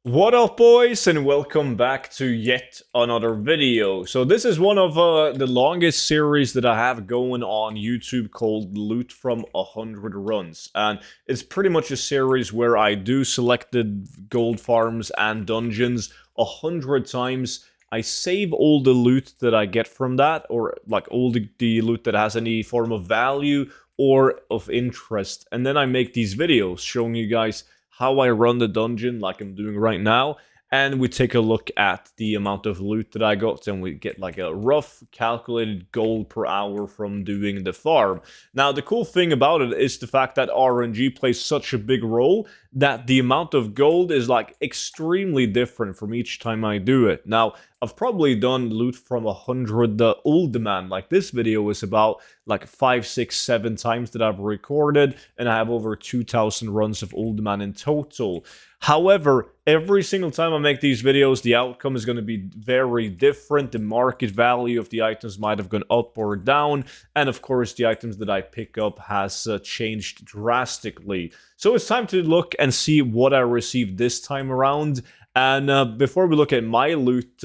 What up, boys, and welcome back to yet another video. So this is one of the longest series that I have going on YouTube called Loot from 100 Runs. And it's pretty much a series where I do selected gold farms and dungeons 100 times. I save all the loot that I get from that, or like all the loot that has any form of value or of interest. And then I make these videos showing you guys how I run the dungeon like I'm doing right now, and we take a look at the amount of loot that I got, and we get like a rough calculated gold per hour from doing the farm. Now, the cool thing about it is the fact that RNG plays such a big role that the amount of gold is like extremely different from each time I do it. Now, I've probably done loot from 100 old demand, like this video is about like 5, 6, 7 times that I've recorded, and I have over 2,000 runs of old demand in total. However, every single time I make these videos, the outcome is going to be very different. The market value of the items might have gone up or down, and of course, the items that I pick up has changed drastically. So it's time to look and see what I received this time around. And before we look at my loot,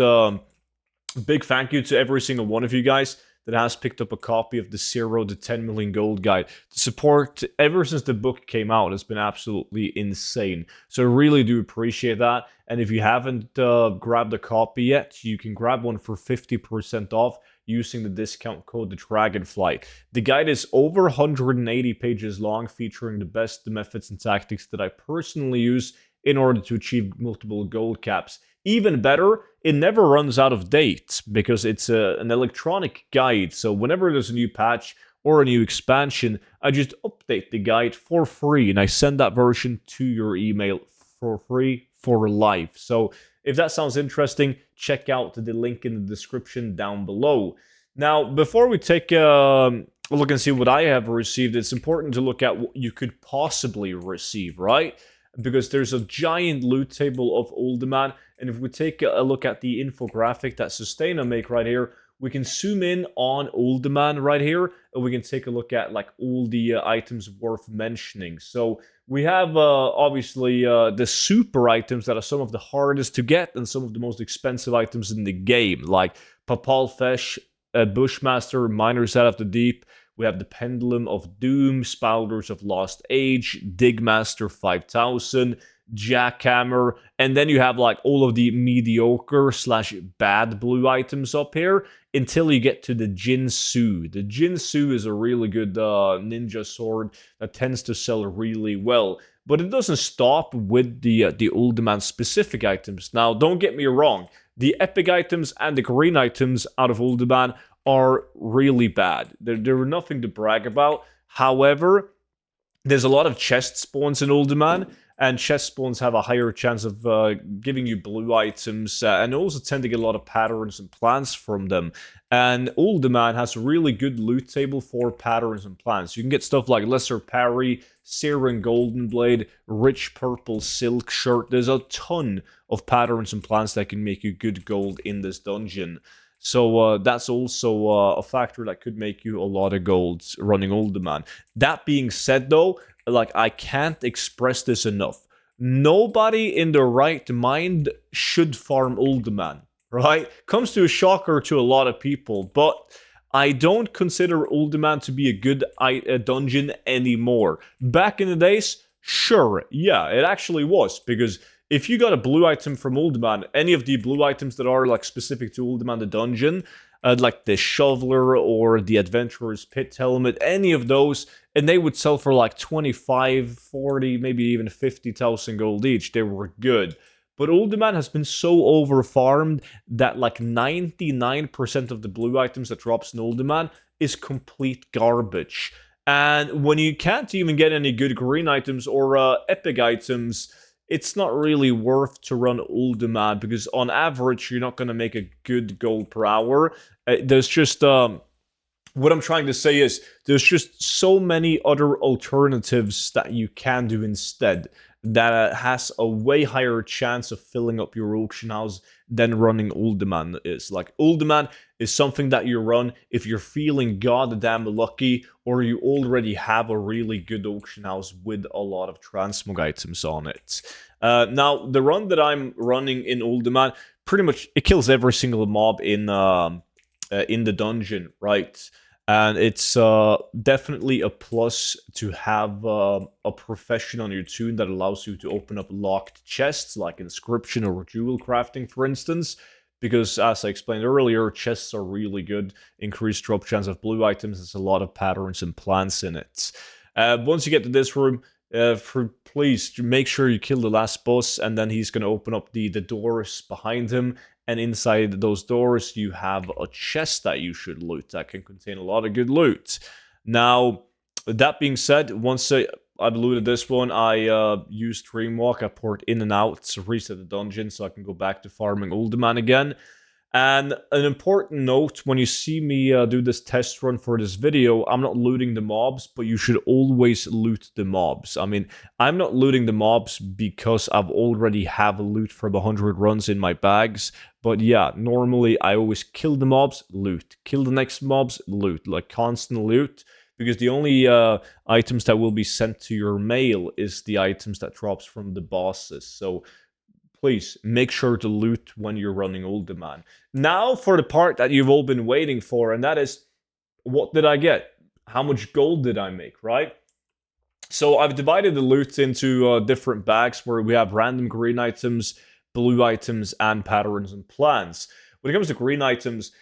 big thank you to every single one of you guys that has picked up a copy of the 0 to 10 million gold guide. The support ever since the book came out has been absolutely insane. So I really do appreciate that. And if you haven't grabbed a copy yet, you can grab one for 50% off using the discount code the Dragonflight. The guide is over 180 pages long, featuring the best methods and tactics that I personally use in order to achieve multiple gold caps. Even better, it never runs out of date because it's an electronic guide. So whenever there's a new patch or a new expansion, I just update the guide for free and I send that version to your email for free for life. So if that sounds interesting, check out the link in the description down below. Now, before we take a look and see what I have received, it's important to look at what you could possibly receive, right? Because there's a giant loot table of old demand, and if we take a look at the infographic that Sustaina make right here, we can zoom in on old demand right here, and we can take a look at like all the items worth mentioning. So we have obviously the super items that are some of the hardest to get and some of the most expensive items in the game, like Papal Fesh, Bushmaster, Miners Out of the Deep. We have the Pendulum of Doom, Spouters of Lost Age, Digmaster 5000, Jackhammer, and then you have like all of the mediocre slash bad blue items up here until you get to the Jinsu. The Jinsu is a really good ninja sword that tends to sell really well, but it doesn't stop with the old demand specific items. Now, don't get me wrong, the epic items and the green items out of old demand are really bad. They're nothing to brag about. However, there's a lot of chest spawns in old demand, and chest spawns have a higher chance of giving you blue items, and also tend to get a lot of patterns and plants from them. And old demand has a really good loot table for patterns and plants. You can get stuff like Lesser Parry, Siren Golden Blade, Rich Purple Silk Shirt. There's a ton of patterns and plants that can make you good gold in this dungeon. So that's also a factor that could make you a lot of gold running old demand. That being said, though, like I can't express this enough. Nobody in their right mind should farm old demand, right? Comes to a shocker to a lot of people, but I don't consider old demand to be a good dungeon anymore. Back in the days, sure, yeah, it actually was, because if you got a blue item from old demand, any of the blue items that are like specific to old demand the dungeon, like the shoveler or the adventurer's pit helmet, any of those, and they would sell for like 25, 40, maybe even 50,000 gold each. They were good. But old demand has been so over farmed that like 99% of the blue items that drops in old demand is complete garbage. And when you can't even get any good green items or epic items, it's not really worth to run old demand, because on average you're not going to make a good gold per hour. There's just what I'm trying to say is there's just so many other alternatives that you can do instead that has a way higher chance of filling up your auction house than running Uldaman is. Like, Uldaman is something that you run if you're feeling goddamn lucky, or you already have a really good auction house with a lot of transmog items on it. Now, the run that I'm running in Uldaman, pretty much, it kills every single mob in the dungeon, right? And it's definitely a plus to have a profession on your toon that allows you to open up locked chests, like inscription or jewel crafting, for instance. Because, as I explained earlier, chests are really good. Increased drop chance of blue items. There's a lot of patterns and plants in it. Once you get to this room, please make sure you kill the last boss, and then he's going to open up the doors behind him. And inside those doors, you have a chest that you should loot that can contain a lot of good loot. Now, that being said, once I've looted this one, I used Dreamwalk. I poured in and out to reset the dungeon so I can go back to farming Uldaman again. And an important note, when you see me do this test run for this video, I'm not looting the mobs, but you should always loot the mobs. I mean, I'm not looting the mobs because I've already have a loot from 100 runs in my bags. But yeah, normally I always kill the mobs, loot. Kill the next mobs, loot. Like, constant loot. Because the only items that will be sent to your mail is the items that drops from the bosses. So please make sure to loot when you're running Uldaman. Now for the part that you've all been waiting for, and that is, what did I get? How much gold did I make, right? So I've divided the loot into different bags where we have random green items, blue items, and patterns and plants. When it comes to green items,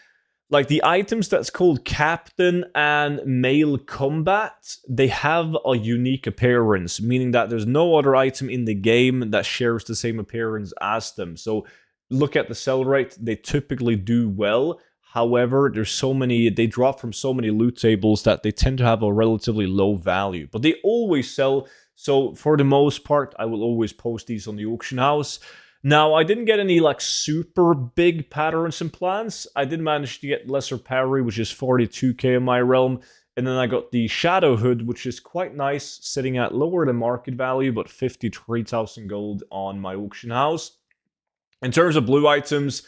like the items that's called Captain and Male Combat, they have a unique appearance, meaning that there's no other item in the game that shares the same appearance as them. So look at the sell rate, they typically do well. However, there's so many, they drop from so many loot tables that they tend to have a relatively low value. But they always sell, so for the most part, I will always post these on the auction house. Now, I didn't get any, like, super big patterns and plans. I did manage to get Lesser Parry, which is 42k in my realm. And then I got the Shadow Hood, which is quite nice, sitting at lower than market value, but 53,000 gold on my auction house. In terms of blue items,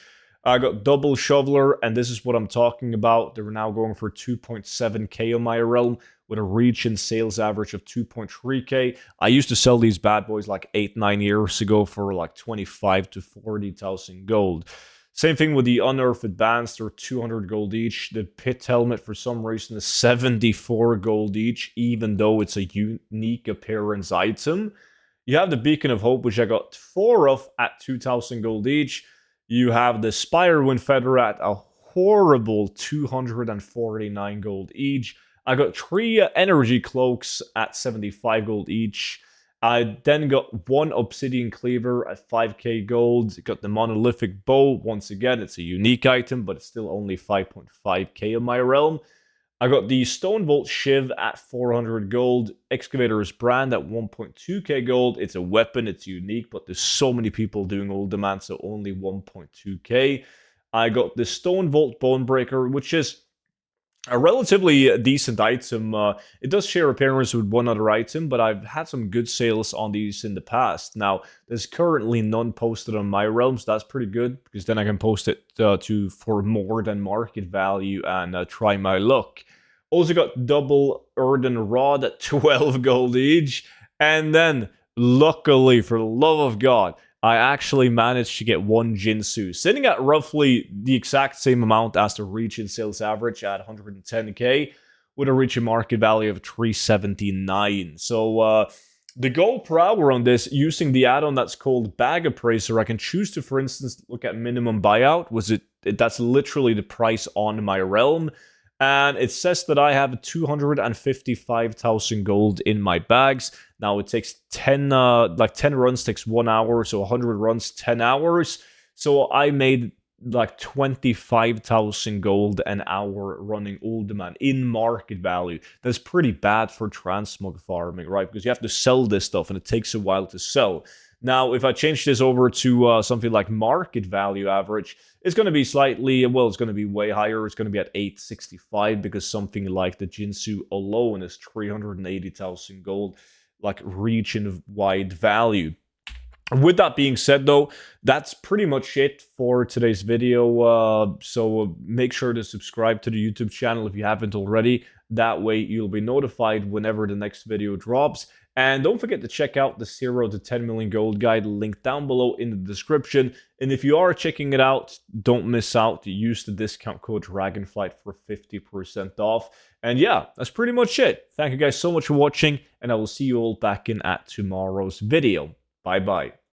I got Double Shoveler, and this is what I'm talking about. They're now going for 2.7k on my realm, with a reach and sales average of 2.3k. I used to sell these bad boys like 8-9 years ago for like 25 to 40,000 gold. Same thing with the Unearthed Advanced, they're 200 gold each. The Pit Helmet, for some reason, is 74 gold each, even though it's a unique appearance item. You have the Beacon of Hope, which I got 4 of at 2,000 gold each. You have the Spirewind Feather at a horrible 249 gold each. I got 3 energy cloaks at 75 gold each. I then got 1 obsidian cleaver at 5k gold. Got the monolithic bow. Once again, it's a unique item, but it's still only 5.5k in my realm. I got the Stonevolt Shiv at 400 gold. Excavator's Brand at 1.2k gold. It's a weapon, it's unique, but there's so many people doing Uldaman, so only 1.2k. I got the Stonevolt Bonebreaker, which is a relatively decent item. It does share appearance with one other item, but I've had some good sales on these in the past. Now, there's currently none posted on my realm, so that's pretty good, because then I can post it for more than market value and try my luck. Also got Double Earthen Rod at 12 gold each, and then, luckily, for the love of God, I actually managed to get 1 Jinsu, sitting at roughly the exact same amount as the reach and sales average at 110k, with a reach and market value of 379. So the gold per hour on this, using the add-on that's called Bag Appraiser, I can choose to, for instance, look at minimum buyout. That's literally the price on my realm. And it says that I have 255,000 gold in my bags. Now it takes 10 runs takes 1 hour, so 100 runs 10 hours. So I made like 25,000 gold an hour running Uldaman in market value. That's pretty bad for transmog farming, right? Because you have to sell this stuff and it takes a while to sell. Now, if I change this over to something like market value average, it's going to be slightly, well, it's going to be way higher. It's going to be at 865 because something like the Jinsu alone is 380,000 gold. like reach and wide value. With that being said, though, that's pretty much it for today's video. So make sure to subscribe to the YouTube channel if you haven't already. That way you'll be notified whenever the next video drops. And don't forget to check out the 0 to 10 million gold guide, linked down below in the description. And if you are checking it out, don't miss out. Use the discount code DragonFlight for 50% off. And yeah, that's pretty much it. Thank you guys so much for watching, and I will see you all back in at tomorrow's video. Bye-bye.